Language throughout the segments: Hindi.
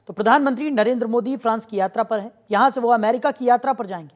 तो प्रधानमंत्री नरेंद्र मोदी फ्रांस की यात्रा पर हैं। यहां से वो अमेरिका की यात्रा पर जाएंगे।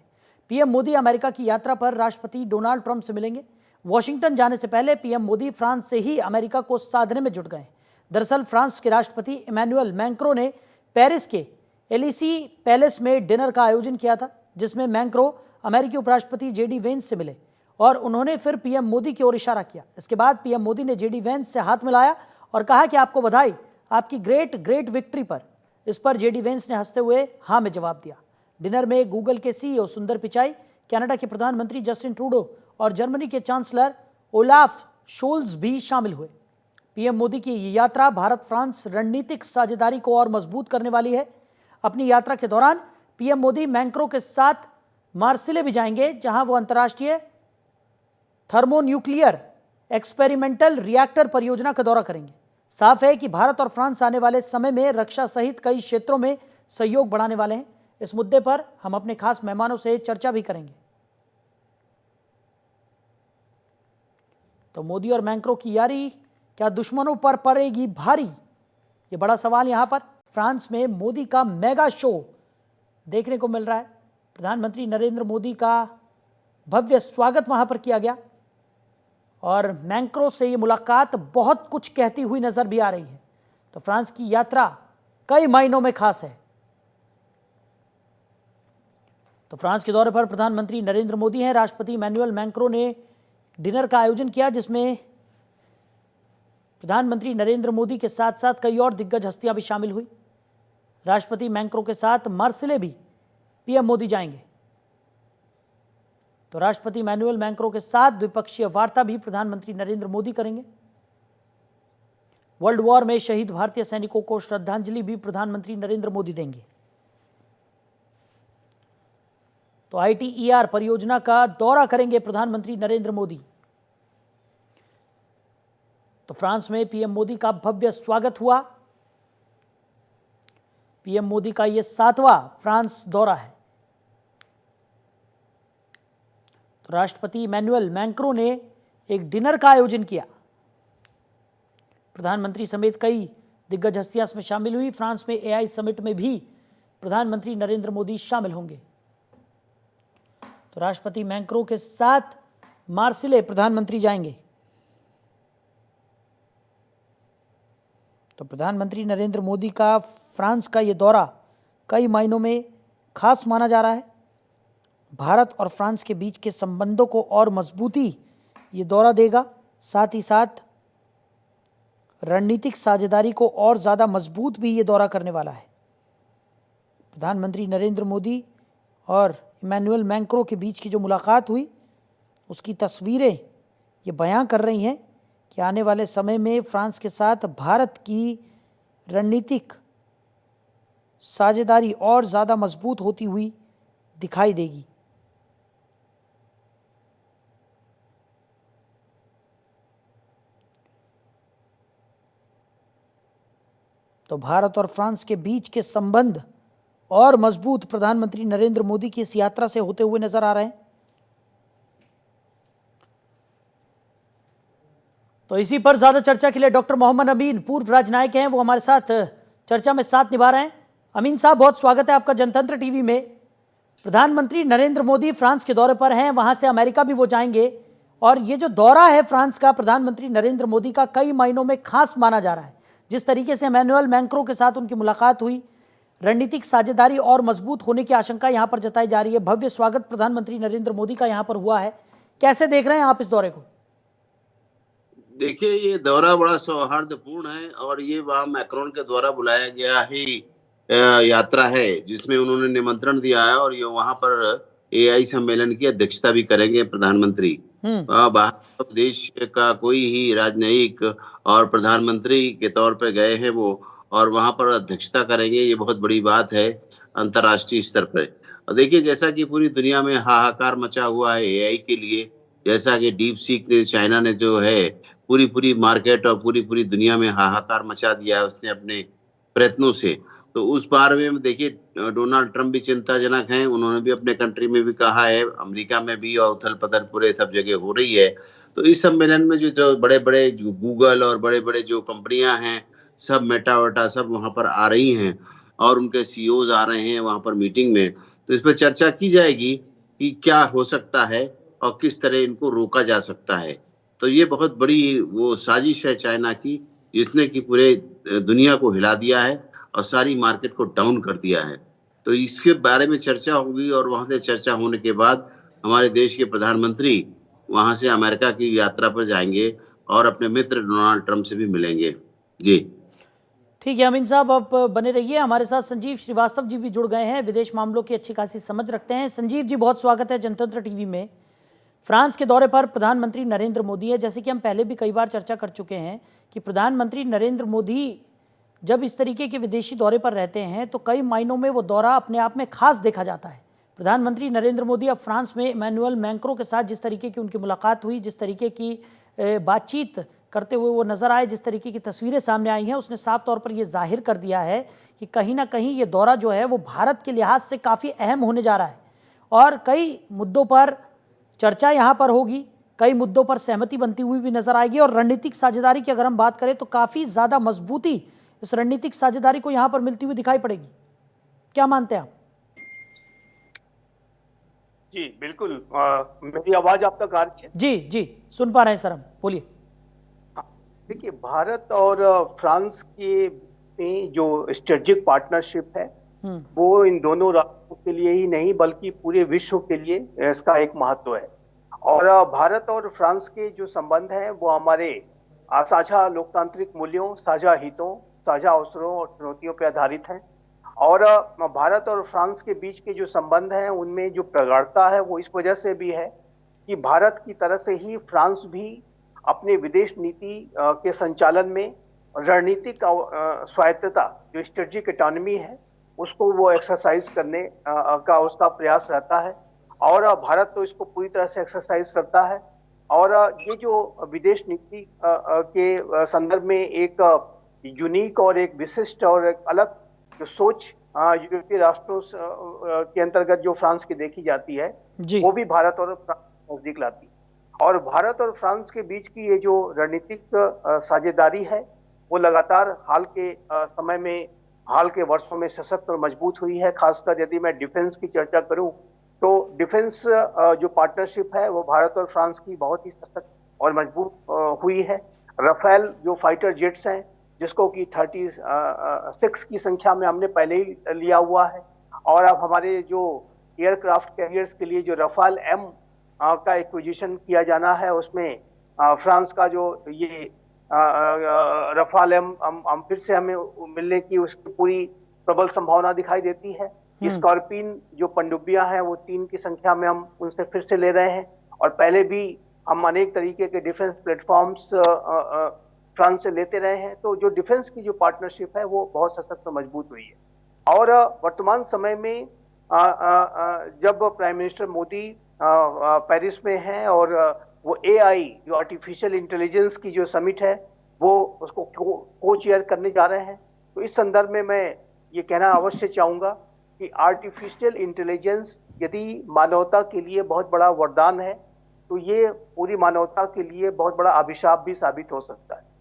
पीएम मोदी अमेरिका की यात्रा पर राष्ट्रपति डोनाल्ड ट्रंप से मिलेंगे। वॉशिंगटन जाने से पहले पीएम मोदी फ्रांस से ही अमेरिका को साधने में जुट गए। दरअसल फ्रांस के राष्ट्रपति इमैनुअल मैक्रों ने पेरिस के एलिसी पैलेस में डिनर का आयोजन किया था, जिसमें मैक्रों अमेरिकी उपराष्ट्रपति जेडी वेंस से मिले और उन्होंने फिर पीएम मोदी की ओर इशारा किया। इसके बाद पीएम मोदी ने जेडी वेंस से हाथ मिलाया और कहा कि आपको बधाई आपकी ग्रेट विक्ट्री पर। इस पर जेडी वेंस ने हंसते हुए हाँ में जवाब दिया। डिनर में गूगल के सीईओ सुंदर पिचाई, कनाडा के प्रधानमंत्री जस्टिन ट्रूडो और जर्मनी के चांसलर ओलाफ शोल्ज भी शामिल हुए। पीएम मोदी की ये यात्रा भारत फ्रांस रणनीतिक साझेदारी को और मजबूत करने वाली है। अपनी यात्रा के दौरान पीएम मोदी मैक्रों के साथ मार्सिले भी जाएंगे, जहां वो अंतर्राष्ट्रीय थर्मोन्यूक्लियर एक्सपेरिमेंटल रिएक्टर परियोजना का दौरा करेंगे। साफ है कि भारत और फ्रांस आने वाले समय में रक्षा सहित कई क्षेत्रों में सहयोग बढ़ाने वाले हैं। इस मुद्दे पर हम अपने खास मेहमानों से चर्चा भी करेंगे। तो मोदी और मैक्रों की यारी क्या दुश्मनों पर पड़ेगी भारी? ये बड़ा सवाल यहां पर। फ्रांस में मोदी का मेगा शो देखने को मिल रहा है। प्रधानमंत्री नरेंद्र मोदी का भव्य स्वागत वहां पर किया गया और मैक्रों से ये मुलाकात बहुत कुछ कहती हुई नजर भी आ रही है। तो फ्रांस की यात्रा कई मायनों में खास है। तो फ्रांस के दौरे पर प्रधानमंत्री नरेंद्र मोदी हैं। राष्ट्रपति इमैनुअल मैक्रों ने डिनर का आयोजन किया, जिसमें प्रधानमंत्री नरेंद्र मोदी के साथ साथ कई और दिग्गज हस्तियां भी शामिल हुई। राष्ट्रपति मैक्रों के साथ मार्सिले भी पीएम मोदी जाएंगे। तो राष्ट्रपति इमैनुअल मैक्रों के साथ द्विपक्षीय वार्ता भी प्रधानमंत्री नरेंद्र मोदी करेंगे। वर्ल्ड वॉर में शहीद भारतीय सैनिकों को श्रद्धांजलि भी प्रधानमंत्री नरेंद्र मोदी देंगे। तो ITER परियोजना का दौरा करेंगे प्रधानमंत्री नरेंद्र मोदी। तो फ्रांस में पीएम मोदी का भव्य स्वागत हुआ। पीएम मोदी का यह 7वां फ्रांस दौरा है। तो राष्ट्रपति इमैनुअल मैक्रों ने एक डिनर का आयोजन किया। प्रधानमंत्री समेत कई दिग्गज हस्तियां इसमें शामिल हुई। फ्रांस में AI समिट में भी प्रधानमंत्री नरेंद्र मोदी शामिल होंगे। तो राष्ट्रपति मैक्रों के साथ मार्सिले प्रधानमंत्री जाएंगे। तो प्रधानमंत्री नरेंद्र मोदी का फ्रांस का ये दौरा कई मायनों में खास माना जा रहा है। भारत और फ्रांस के बीच के संबंधों को और मजबूती ये दौरा देगा, साथ ही साथ रणनीतिक साझेदारी को और ज़्यादा मजबूत भी ये दौरा करने वाला है। प्रधानमंत्री नरेंद्र मोदी और इमैनुअल मैक्रों के बीच की जो मुलाकात हुई, उसकी तस्वीरें ये बयां कर रही हैं कि आने वाले समय में फ्रांस के साथ भारत की रणनीतिक साझेदारी और ज़्यादा मजबूत होती हुई दिखाई देगी। तो भारत और फ्रांस के बीच के संबंध और मजबूत प्रधानमंत्री नरेंद्र मोदी की इस यात्रा से होते हुए नजर आ रहे हैं। तो इसी पर ज्यादा चर्चा के लिए डॉक्टर मोहम्मद अमीन, पूर्व राजनयिक हैं, वो हमारे साथ चर्चा में साथ निभा रहे हैं। अमीन साहब, बहुत स्वागत है आपका जनतंत्र टीवी में। प्रधानमंत्री नरेंद्र मोदी फ्रांस के दौरे पर हैं, वहां से अमेरिका भी वो जाएंगे और ये जो दौरा है फ्रांस का प्रधानमंत्री नरेंद्र मोदी का कई मायनों में खास माना जा रहा है। जिस तरीके से इमैनुअल मैक्रों के साथ उनकी मुलाकात हुई, रणनीतिक साझेदारी और मजबूत होने की आशंका यहां पर जताई जा रही है। भव्य स्वागत प्रधानमंत्री नरेंद्र मोदी का यहां पर हुआ है। कैसे देख रहे हैं आप इस दौरे को? देखिए, ये दौरा बड़ा सौहार्दपूर्ण है और ये वहाँ मैक्रोन के द्वारा बुलाया गया ही यात्रा है, जिसमें उन्होंने निमंत्रण दिया है और ये वहाँ पर AI सम्मेलन की अध्यक्षता भी करेंगे प्रधानमंत्री। बाहर देश का कोई ही राजनयिक और प्रधानमंत्री के तौर पर गए हैं वो, और वहाँ पर अध्यक्षता करेंगे। ये बहुत बड़ी बात है अंतर्राष्ट्रीय स्तर पर। और देखिए, जैसा कि पूरी दुनिया में हाहाकार मचा हुआ है AI के लिए, जैसा कि डीप सीक ने, चाइना ने जो है पूरी मार्केट और पूरी दुनिया में हाहाकार मचा दिया है उसने अपने प्रयत्नों से। तो उस बारे में देखिए, डोनाल्ड ट्रंप भी चिंताजनक हैं। उन्होंने भी अपने कंट्री में भी कहा है, अमेरिका में भी, और उथल-पुथल पूरे सब जगह हो रही है। तो इस सम्मेलन में जो बड़े-बड़े जो गूगल और बड़े-बड़े जो कंपनियां हैं, सब मेटा वेटा सब वहां पर आ रही हैं। और उनके सीईओज आ रहे हैं वहाँ पर मीटिंग में, तो इस पे चर्चा की जाएगी कि क्या हो सकता है और किस तरह इनको रोका जा सकता है। तो ये बहुत बड़ी वो साजिश है चाइना की, जिसने कि पूरे दुनिया को हिला दिया है और सारी मार्केट को डाउन कर दिया है। तो इसके बारे में चर्चा होगी और वहाँ से चर्चा होने के बाद हमारे देश के प्रधानमंत्री वहाँ से अमेरिका की यात्रा पर जाएँगे और अपने मित्र डोनाल्ड ट्रंप से भी मिलेंगे। जी। ठीक है अमीन साहब, आप बने रहिए। हमारे साथ संजीव श्रीवास्तव जी भी जुड़ गए हैं, विदेश मामलों की अच्छी खासी समझ रखते हैं। संजीव जी, बहुत स्वागत है जनतंत्र टीवी में। फ्रांस के दौरे पर प्रधानमंत्री नरेंद्र मोदी है। जैसे कि हम पहले भी कई बार चर्चा कर चुके हैं कि प्रधानमंत्री नरेंद्र मोदी जब इस तरीके के विदेशी दौरे पर रहते हैं तो कई मायनों में वो दौरा अपने आप में खास देखा जाता है। प्रधानमंत्री नरेंद्र मोदी अब फ्रांस में इमैनुअल मैक्रों के साथ जिस तरीके की उनकी मुलाकात हुई, जिस तरीके की बातचीत करते हुए वो नज़र आए, जिस तरीके की तस्वीरें सामने आई हैं, उसने साफ तौर पर ये जाहिर कर दिया है कि कहीं ना कहीं ये दौरा जो है वो भारत के लिहाज से काफ़ी अहम होने जा रहा है और कई मुद्दों पर चर्चा यहाँ पर होगी, कई मुद्दों पर सहमति बनती हुई भी नजर आएगी। और रणनीतिक साझेदारी की अगर हम बात करें तो काफ़ी ज़्यादा मजबूती इस रणनीतिक साझेदारी को यहाँ पर मिलती हुई दिखाई पड़ेगी। क्या मानते हैं आप? जी बिल्कुल। मेरी आवाज आप तक आ रही है? जी जी, सुन पा रहे हैं सर, हम बोलिए। देखिए, भारत और फ्रांस के में जो स्ट्रेटेजिक पार्टनरशिप है वो इन दोनों राष्ट्रों के लिए ही नहीं बल्कि पूरे विश्व के लिए इसका एक महत्व है। और भारत और फ्रांस के जो संबंध हैं वो हमारे साझा लोकतांत्रिक मूल्यों, साझा हितों, साझा अवसरों और चुनौतियों पर आधारित हैं। और भारत और फ्रांस के बीच के जो संबंध हैं उनमें जो प्रगाढ़ता है वो इस वजह से भी है कि भारत की तरह से ही फ्रांस भी अपने विदेश नीति के संचालन में रणनीतिक स्वायत्तता, जो स्ट्रेटेजिक ऑटोनॉमी है, उसको वो एक्सरसाइज करने का उसका प्रयास रहता है। और भारत तो इसको पूरी तरह से एक्सरसाइज करता है। और ये जो विदेश नीति के संदर्भ में एक यूनिक और एक विशिष्ट और एक अलग जो सोच यूरोपीय राष्ट्रों के अंतर्गत जो फ्रांस की देखी जाती है वो भी भारत और फ्रांस नजदीक लाती है। और भारत और फ्रांस के बीच की ये जो रणनीतिक साझेदारी है वो लगातार हाल के समय में, हाल के वर्षों में सशक्त और मजबूत हुई है। खासकर यदि मैं डिफेंस की चर्चा करूं तो डिफेंस जो पार्टनरशिप है वो भारत और फ्रांस की बहुत ही सशक्त और मजबूत हुई है। राफेल जो फाइटर जेट्स हैं जिसको कि 36 की संख्या में हमने पहले ही लिया हुआ है। और अब हमारे जो एयरक्राफ्ट कैरियर्स के लिए जो राफेल एम का एक्विजिशन किया जाना है उसमें फ्रांस का जो ये राफेल एम हम फिर से हमें मिलने की उसकी पूरी प्रबल संभावना दिखाई देती है। स्कॉर्पियन जो पनडुब्बियां हैं वो 3 की संख्या में हम उनसे फिर से ले रहे हैं। और पहले भी हम अनेक तरीके के डिफेंस प्लेटफॉर्म्स फ्रांस से लेते रहे हैं। तो जो डिफेंस की जो पार्टनरशिप है वो बहुत सशक्त और मजबूत हुई है। और वर्तमान समय में जब प्राइम मिनिस्टर मोदी पेरिस में हैं और वो एआई जो आर्टिफिशियल इंटेलिजेंस की जो समिट है वो उसको को चेयर करने जा रहे हैं, तो इस संदर्भ में मैं ये कहना अवश्य चाहूंगा कि आर्टिफिशियल इंटेलिजेंस यदि मानवता के लिए बहुत बड़ा वरदान है तो ये पूरी मानवता के लिए बहुत बड़ा अभिशाप भी साबित हो सकता है।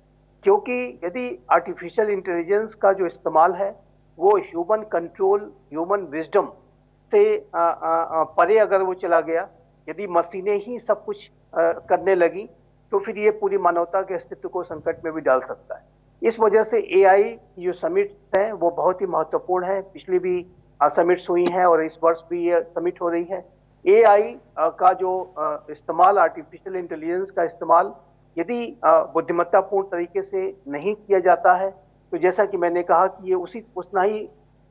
क्योंकि यदि आर्टिफिशियल इंटेलिजेंस का जो इस्तेमाल है वो ह्यूमन कंट्रोल, ह्यूमन विजडम से परे अगर वो चला गया, यदि मशीनें ही सब कुछ करने लगी तो फिर ये पूरी मानवता के अस्तित्व को संकट में भी डाल सकता है। इस वजह से एआई की जो समिट है वो बहुत ही महत्वपूर्ण है। पिछली भी समिट्स हुई हैं और इस वर्ष भी ये समिट हो रही है। एआई का जो इस्तेमाल, आर्टिफिशियल इंटेलिजेंस का इस्तेमाल यदि बुद्धिमत्तापूर्ण तरीके से नहीं किया जाता है तो जैसा कि मैंने कहा कि ये उतना ही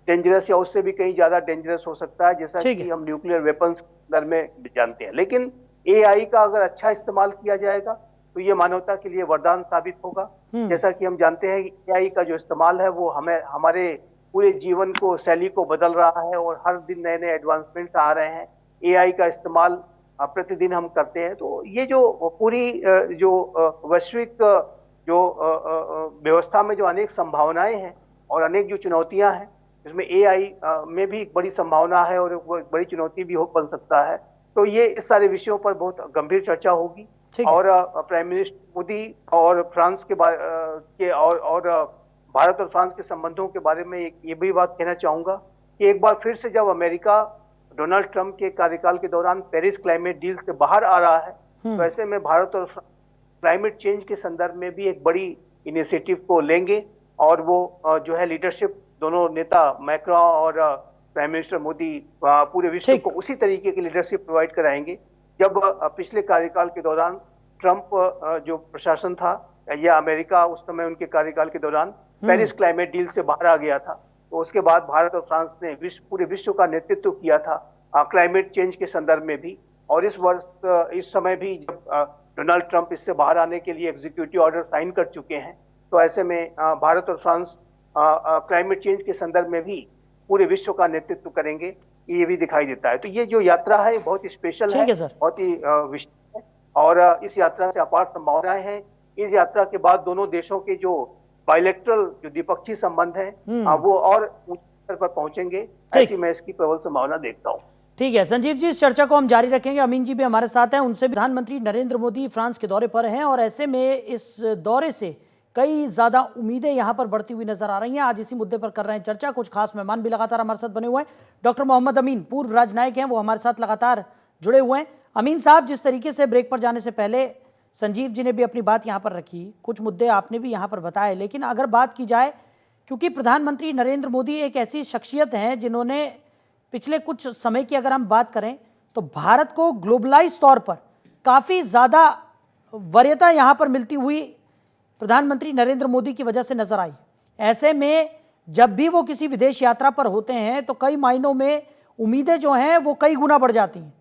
डेंजरस या उससे भी कहीं ज्यादा डेंजरस हो सकता है, जैसा कि हम न्यूक्लियर वेपन्स दर में जानते हैं। लेकिन एआई का अगर अच्छा इस्तेमाल किया जाएगा तो ये मानवता के लिए वरदान साबित होगा। जैसा कि हम जानते हैं कि एआई का जो इस्तेमाल है वो हमें हमारे पूरे जीवन को, शैली को बदल रहा है और हर दिन नए नए एडवांसमेंट्स आ रहे हैं। एआई का इस्तेमाल प्रतिदिन हम करते हैं। तो ये जो पूरी जो वैश्विक जो व्यवस्था में जो अनेक संभावनाएं हैं और अनेक जो चुनौतियां हैं, इसमें एआई में भी एक बड़ी संभावना है और एक बड़ी चुनौती भी बन सकता है। तो ये इस सारे विषयों पर बहुत गंभीर चर्चा होगी। और प्राइम मिनिस्टर मोदी और फ्रांस के और भारत और फ्रांस के संबंधों के बारे में ये भी बात कहना चाहूंगा कि एक बार फिर से जब अमेरिका डोनाल्ड ट्रंप के कार्यकाल के दौरान पेरिस क्लाइमेट डील से बाहर आ रहा है, तो ऐसे में भारत और क्लाइमेट चेंज के संदर्भ में भी एक बड़ी इनिशिएटिव को लेंगे और वो जो है लीडरशिप दोनों नेता मैक्रोन और प्राइम मिनिस्टर मोदी पूरे विश्व को उसी तरीके की लीडरशिप प्रोवाइड कराएंगे। जब पिछले कार्यकाल के दौरान ट्रंप जो प्रशासन था या अमेरिका उस समय उनके कार्यकाल के दौरान पेरिस क्लाइमेट डील से बाहर आ गया था, तो उसके बाद भारत और फ्रांस ने पूरे विश्व का नेतृत्व किया था क्लाइमेट चेंज के संदर्भ में भी। और इस समय भी जब डोनाल्ड ट्रंप इससे बाहर आने के लिए एग्जीक्यूटिव ऑर्डर साइन कर चुके हैं, तो ऐसे में भारत और फ्रांस क्लाइमेट चेंज के संदर्भ में भी पूरे विश्व का नेतृत्व करेंगे, ये भी दिखाई देता है। तो ये जो यात्रा है बहुत ही स्पेशल है, बहुत ही विशेष है और इस यात्रा से अपार संभावनाएं हैं। इस यात्रा के बाद दोनों देशों के जो बायलैटरल जो द्विपक्षीय संबंध हैं वो और ऊंचे स्तर पर पहुंचेंगे, ऐसी मैं इसकी प्रबल संभावना देखता हूँ। ठीक है संजीव जी, इस चर्चा को हम जारी रखेंगे। अमीन जी भी हमारे साथ हैं, उनसे प्रधानमंत्री नरेंद्र मोदी फ्रांस के दौरे पर हैं और ऐसे में इस दौरे से कई ज़्यादा उम्मीदें यहाँ पर बढ़ती हुई नजर आ रही हैं। आज इसी मुद्दे पर कर रहे हैं चर्चा। कुछ खास मेहमान भी लगातार हमारे साथ बने हुए हैं। डॉक्टर मोहम्मद अमीन पूर्व राजनायक हैं, वो हमारे साथ लगातार जुड़े हुए हैं। अमीन साहब, जिस तरीके से ब्रेक पर जाने से पहले संजीव जी ने भी अपनी बात यहाँ पर रखी, कुछ मुद्दे आपने भी यहाँ पर बताए, लेकिन अगर बात की जाए, क्योंकि प्रधानमंत्री नरेंद्र मोदी एक ऐसी शख्सियत हैं जिन्होंने पिछले कुछ समय की अगर हम बात करें तो भारत को ग्लोबलाइज तौर पर काफ़ी ज़्यादा वरीयता यहाँ पर मिलती हुई प्रधानमंत्री नरेंद्र मोदी की वजह से नजर आई। ऐसे में जब भी वो किसी विदेश यात्रा पर होते हैं तो कई मायनों में उम्मीदें जो हैं वो कई गुना बढ़ जाती हैं।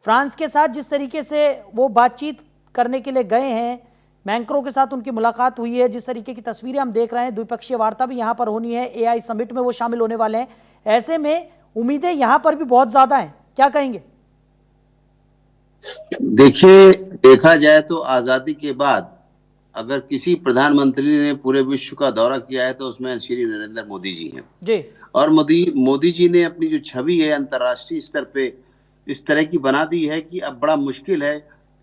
फ्रांस के साथ जिस तरीके से वो बातचीत करने के लिए गए हैं, मैक्रों के साथ उनकी मुलाकात हुई है, जिस तरीके की तस्वीरें हम देख रहे हैं, द्विपक्षीय वार्ता भी यहाँ पर होनी है, AI समिट में वो शामिल होने वाले हैं। ऐसे में उम्मीदें यहाँ पर भी बहुत ज्यादा हैं, क्या कहेंगे? देखिए, देखा जाए तो आजादी के बाद अगर किसी प्रधानमंत्री ने पूरे विश्व का दौरा किया है तो उसमें श्री नरेंद्र मोदी जी हैं जी। और मोदी जी ने अपनी जो छवि है अंतर्राष्ट्रीय स्तर पे इस तरह की बना दी है कि अब बड़ा मुश्किल है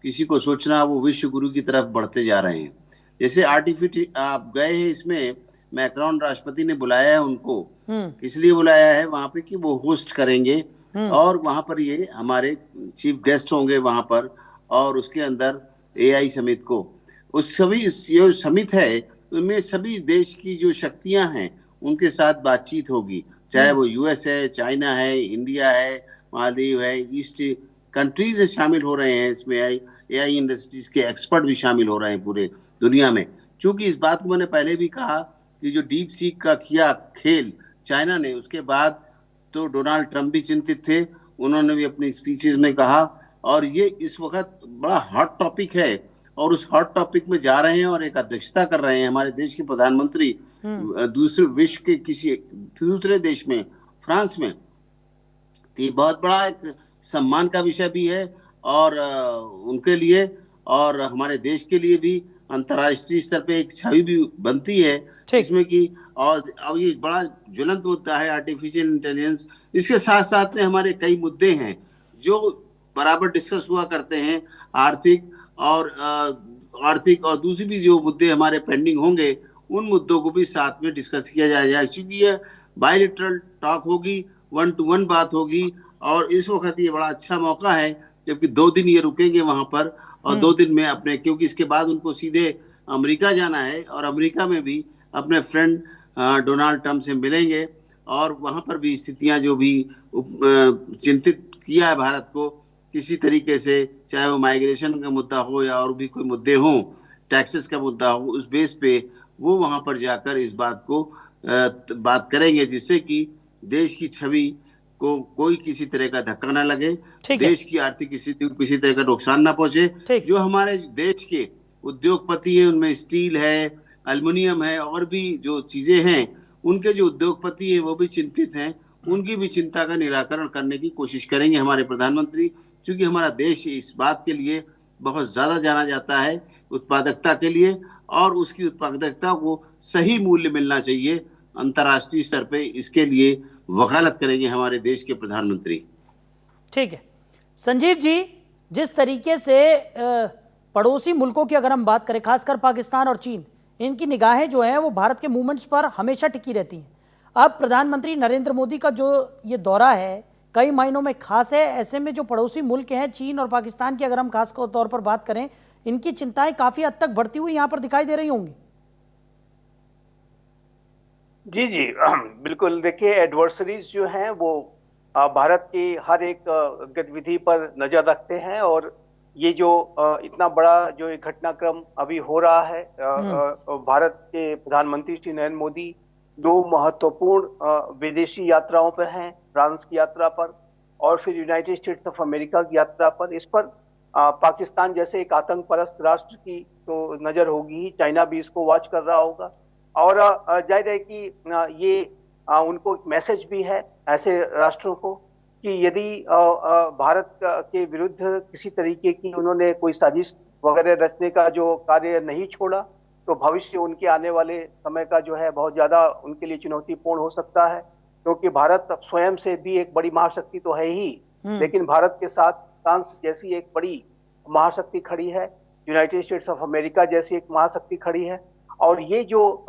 किसी को सोचना वो विश्व गुरु की तरफ बढ़ते जा रहे हैं। जैसे आप गए हैं, इसमें मैक्रोन राष्ट्रपति ने बुलाया है उनको, किस लिए बुलाया है वहां पे कि वो होस्ट करेंगे और वहां पर ये हमारे चीफ गेस्ट होंगे वहां पर, और उसके अंदर AI समिट को उस सभी जो समिट है उनमें सभी देश की जो शक्तियां हैं उनके साथ बातचीत होगी, चाहे वो US है, चाइना है, इंडिया है, मालदीव है, ईस्ट कंट्रीज शामिल हो रहे हैं इसमें। AI इंडस्ट्रीज के एक्सपर्ट भी शामिल हो रहे हैं पूरे दुनिया में। चूंकि इस बात को मैंने पहले भी कहा कि जो डीप सीक का किया खेल चाइना ने, उसके बाद तो डोनाल्ड ट्रंप भी चिंतित थे, उन्होंने भी अपनी स्पीचेस में कहा, और ये इस वक्त बड़ा हॉट टॉपिक है और उस हॉट टॉपिक में जा रहे हैं और एक अध्यक्षता कर रहे हैं हमारे देश के प्रधानमंत्री दूसरे विश्व के किसी दूसरे देश में, फ्रांस में। ये बहुत बड़ा एक सम्मान का विषय भी है और उनके लिए और हमारे देश के लिए भी अंतर्राष्ट्रीय स्तर पे एक छवि भी बनती है इसमें कि, और अब ये बड़ा ज्वलंत मुद्दा है आर्टिफिशियल इंटेलिजेंस। इसके साथ साथ में हमारे कई मुद्दे हैं जो बराबर डिस्कस हुआ करते हैं, आर्थिक और दूसरी भी जो मुद्दे हमारे पेंडिंग होंगे उन मुद्दों को भी साथ में डिस्कस किया जाएगा, क्योंकि ये बायलैटरल टॉक होगी, 1 to 1 बात होगी। और इस वक्त ये बड़ा अच्छा मौका है जबकि 2 दिन ये रुकेंगे वहां पर और 2 दिन में अपने, क्योंकि इसके बाद उनको सीधे अमेरिका जाना है और अमेरिका में भी अपने फ्रेंड डोनाल्ड ट्रंप से मिलेंगे और वहां पर भी स्थितियां जो भी चिंतित किया है भारत को किसी तरीके से, चाहे वो माइग्रेशन का मुद्दा हो या और भी कोई मुद्दे हों, टैक्सेस का मुद्दा हो, उस बेस पे वो वहां पर जाकर इस बात को बात करेंगे जिससे कि देश की छवि को कोई किसी तरह का धक्का ना लगे, देश की आर्थिक स्थिति को किसी तरह का नुकसान ना पहुंचे। जो हमारे देश के उद्योगपति हैं उनमें स्टील है, एल्युमिनियम है और भी जो चीजें हैं, उनके जो उद्योगपति हैं वो भी चिंतित हैं, उनकी भी चिंता का निराकरण करने की कोशिश करेंगे हमारे प्रधानमंत्री। क्योंकि हमारा देश इस बात के लिए बहुत ज्यादा जाना जाता है उत्पादकता के लिए, और उसकी उत्पादकता को सही मूल्य मिलना चाहिए अंतर्राष्ट्रीय स्तर पे, इसके लिए वकालत करेंगे हमारे देश के प्रधानमंत्री। ठीक है संजीव जी, जिस तरीके से पड़ोसी मुल्कों की अगर हम बात करें, खासकर पाकिस्तान और चीन, इनकी निगाहें जो हैं वो भारत के मूवमेंट्स पर हमेशा टिकी रहती हैं। अब प्रधानमंत्री नरेंद्र मोदी का जो ये दौरा है कई मायनों में खास है। ऐसे में जो पड़ोसी मुल्क हैं चीन और पाकिस्तान की अगर हम खास तौर पर बात करें, इनकी चिंताएं काफी हद तक बढ़ती हुई यहाँ पर दिखाई दे रही होंगी। जी जी बिल्कुल। देखिए, एडवर्सरीज जो हैं वो भारत की हर एक गतिविधि पर नजर रखते हैं, और ये जो इतना बड़ा जो एक घटनाक्रम अभी हो रहा है, भारत के प्रधानमंत्री श्री नरेंद्र मोदी दो महत्वपूर्ण विदेशी यात्राओं पर हैं, फ्रांस की यात्रा पर और फिर यूनाइटेड स्टेट्स ऑफ अमेरिका की यात्रा पर। इस पर पाकिस्तान जैसे एक आतंक परस्त राष्ट्र की तो नजर होगी ही, चाइना भी इसको वॉच कर रहा होगा। और जाहिर है कि ये उनको एक मैसेज भी है ऐसे राष्ट्रों को कि यदि भारत के विरुद्ध किसी तरीके की उन्होंने कोई साजिश वगैरह रचने का जो कार्य नहीं छोड़ा, तो भविष्य उनके आने वाले समय का जो है बहुत ज्यादा उनके लिए चुनौतीपूर्ण हो सकता है। क्योंकि भारत स्वयं से भी एक बड़ी महाशक्ति तो है ही, लेकिन भारत के साथ फ्रांस जैसी एक बड़ी महाशक्ति खड़ी है, यूनाइटेड स्टेट्स ऑफ अमेरिका जैसी एक महाशक्ति खड़ी है। और ये जो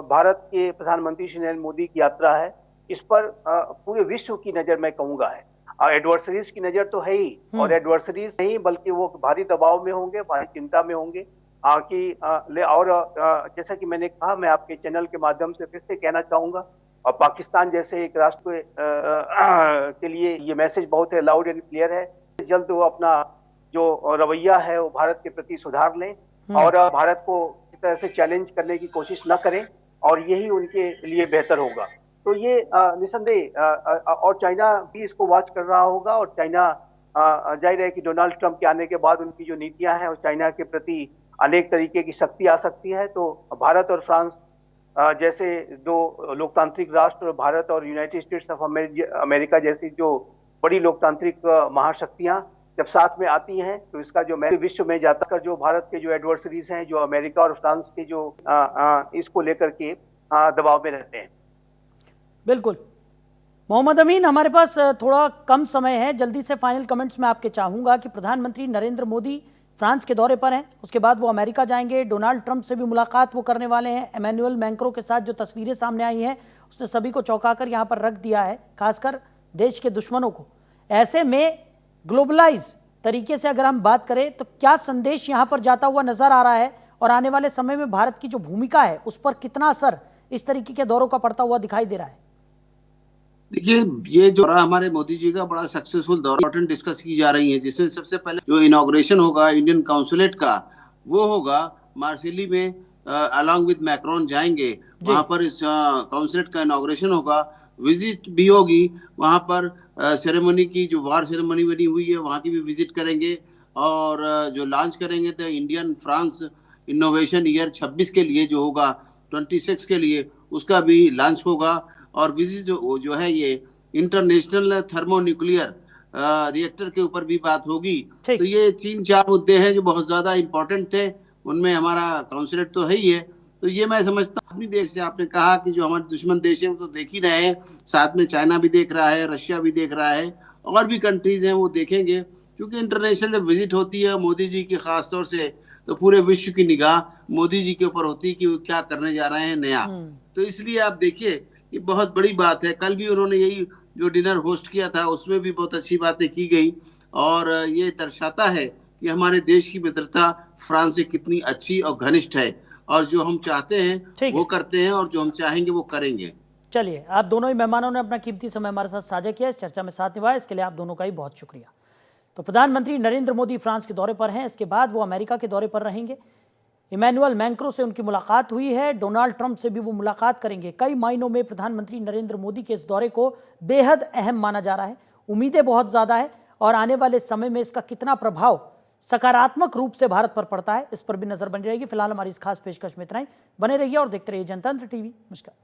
भारत के प्रधानमंत्री श्री नरेंद्र मोदी की यात्रा है, इस पर पूरे विश्व की नजर मैं कहूंगा है। एडवर्सरीज की नजर तो है ही, और एडवर्सरीज नहीं बल्कि वो भारी दबाव में होंगे, भारी चिंता में होंगे जैसा कि मैंने कहा, मैं आपके चैनल के माध्यम से फिर से कहना चाहूंगा, और पाकिस्तान जैसे एक राष्ट्र के लिए ये मैसेज बहुत है, लाउड एंड क्लियर है। जल्द वो अपना जो रवैया है वो भारत के प्रति सुधार लें और भारत को इस तरह से चैलेंज करने की कोशिश न करें, और यही उनके लिए बेहतर होगा। तो ये निसंदेह और चाइना भी इसको वॉच कर रहा होगा, और चाइना जाहिर है कि डोनाल्ड ट्रंप के आने के बाद उनकी जो नीतियां हैं और चाइना के प्रति अनेक तरीके की शक्ति आ सकती है। तो भारत और फ्रांस जैसे दो लोकतांत्रिक राष्ट्र, भारत और यूनाइटेड स्टेट्स ऑफ अमेरिका जैसी जो बड़ी लोकतांत्रिक महाशक्तियां जब साथ में आती हैं, तो इसका जो विश्व में जाता कर जो भारत के जो एडवर्सरीज हैं, जो अमेरिका और फ्रांस के जो इसको लेकर के दबाव में रहते हैं। बिल्कुल मोहम्मद अमीन, हमारे पास थोड़ा कम समय है, जल्दी से फाइनल कमेंट्स में आपके चाहूंगा कि प्रधानमंत्री नरेंद्र मोदी फ्रांस के दौरे पर हैं, उसके बाद वो अमेरिका जाएंगे, डोनाल्ड ट्रंप से भी मुलाकात वो करने वाले हैं। एमेनुअल मैक्रों के साथ जो तस्वीरें सामने आई हैं उसने सभी को चौंकाकर यहाँ पर रख दिया है, खासकर देश के दुश्मनों को। ऐसे में ग्लोबलाइज तरीके से अगर हम बात करें तो क्या संदेश यहाँ पर जाता हुआ नजर आ रहा है, और आने वाले समय में भारत की जो भूमिका है उस पर कितना असर इस तरीके के दौरों का पड़ता हुआ दिखाई दे रहा है? देखिए, ये जो रहा हमारे मोदी जी का बड़ा सक्सेसफुल दौरा, इंपॉर्टेंट डिस्कस की जा रही है, जिसमें सबसे पहले जो इनॉग्रेशन होगा इंडियन काउंसुलेट का, वो होगा मार्सेली में। अलॉन्ग विद मैक्रोन जाएंगे वहां पर, इस काउंसुलेट का इनॉग्रेशन होगा, विजिट भी होगी वहां पर। सेरेमनी की जो वार सेरेमनी बनी हुई है वहां की भी विजिट करेंगे, और जो लॉन्च करेंगे तो इंडियन फ्रांस इनोवेशन ईयर 26 के लिए जो होगा, 26 के लिए उसका भी लॉन्च होगा। और विजिट जो है ये इंटरनेशनल थर्मोन्यूक्लियर रिएक्टर के ऊपर भी बात होगी। तो ये 3-4 मुद्दे हैं जो बहुत ज्यादा इंपॉर्टेंट थे, उनमें हमारा काउंसुलेट तो है ही है। तो ये मैं समझता हूँ अपनी देश से, आपने कहा कि जो हमारे दुश्मन देश है वो तो देख ही रहे हैं, साथ में चाइना भी देख रहा है, रशिया भी देख रहा है, और भी कंट्रीज हैं वो देखेंगे। क्योंकि इंटरनेशनल जब विजिट होती है मोदी जी की खास तौर से, तो पूरे विश्व की निगाह मोदी जी के ऊपर होती है कि वो क्या करने जा रहे हैं नया। तो इसलिए आप देखिए ये बहुत बड़ी बात है। कल भी उन्होंने यही जो डिनर होस्ट किया था उसमें भी बहुत अच्छी बातें की गई, और ये दर्शाता है कि हमारे देश की मित्रता फ्रांस से कितनी अच्छी और घनिष्ठ है, और जो हम चाहते हैं वो करते हैं, और जो हम चाहेंगे वो करेंगे। चलिए, आप दोनों ही मेहमानों ने अपना कीमती समय हमारे साथ साझा किया, इस चर्चा में साथ निभाया, इसके लिए आप दोनों का ही बहुत शुक्रिया। तो प्रधानमंत्री नरेंद्र मोदी फ्रांस के दौरे पर हैं, इसके बाद वो अमेरिका के दौरे पर रहेंगे। इमैनुअल मैक्रों से उनकी मुलाकात हुई है, डोनाल्ड ट्रंप से भी वो मुलाकात करेंगे। कई मायनों में प्रधानमंत्री नरेंद्र मोदी के इस दौरे को बेहद अहम माना जा रहा है, उम्मीदें बहुत ज़्यादा है, और आने वाले समय में इसका कितना प्रभाव सकारात्मक रूप से भारत पर पड़ता है इस पर भी नजर बनी रहेगी। फिलहाल हमारी इस खास पेशकश में इतना ही। बने रहिए और देखते रहिए जनतंत्र टीवी। नमस्कार।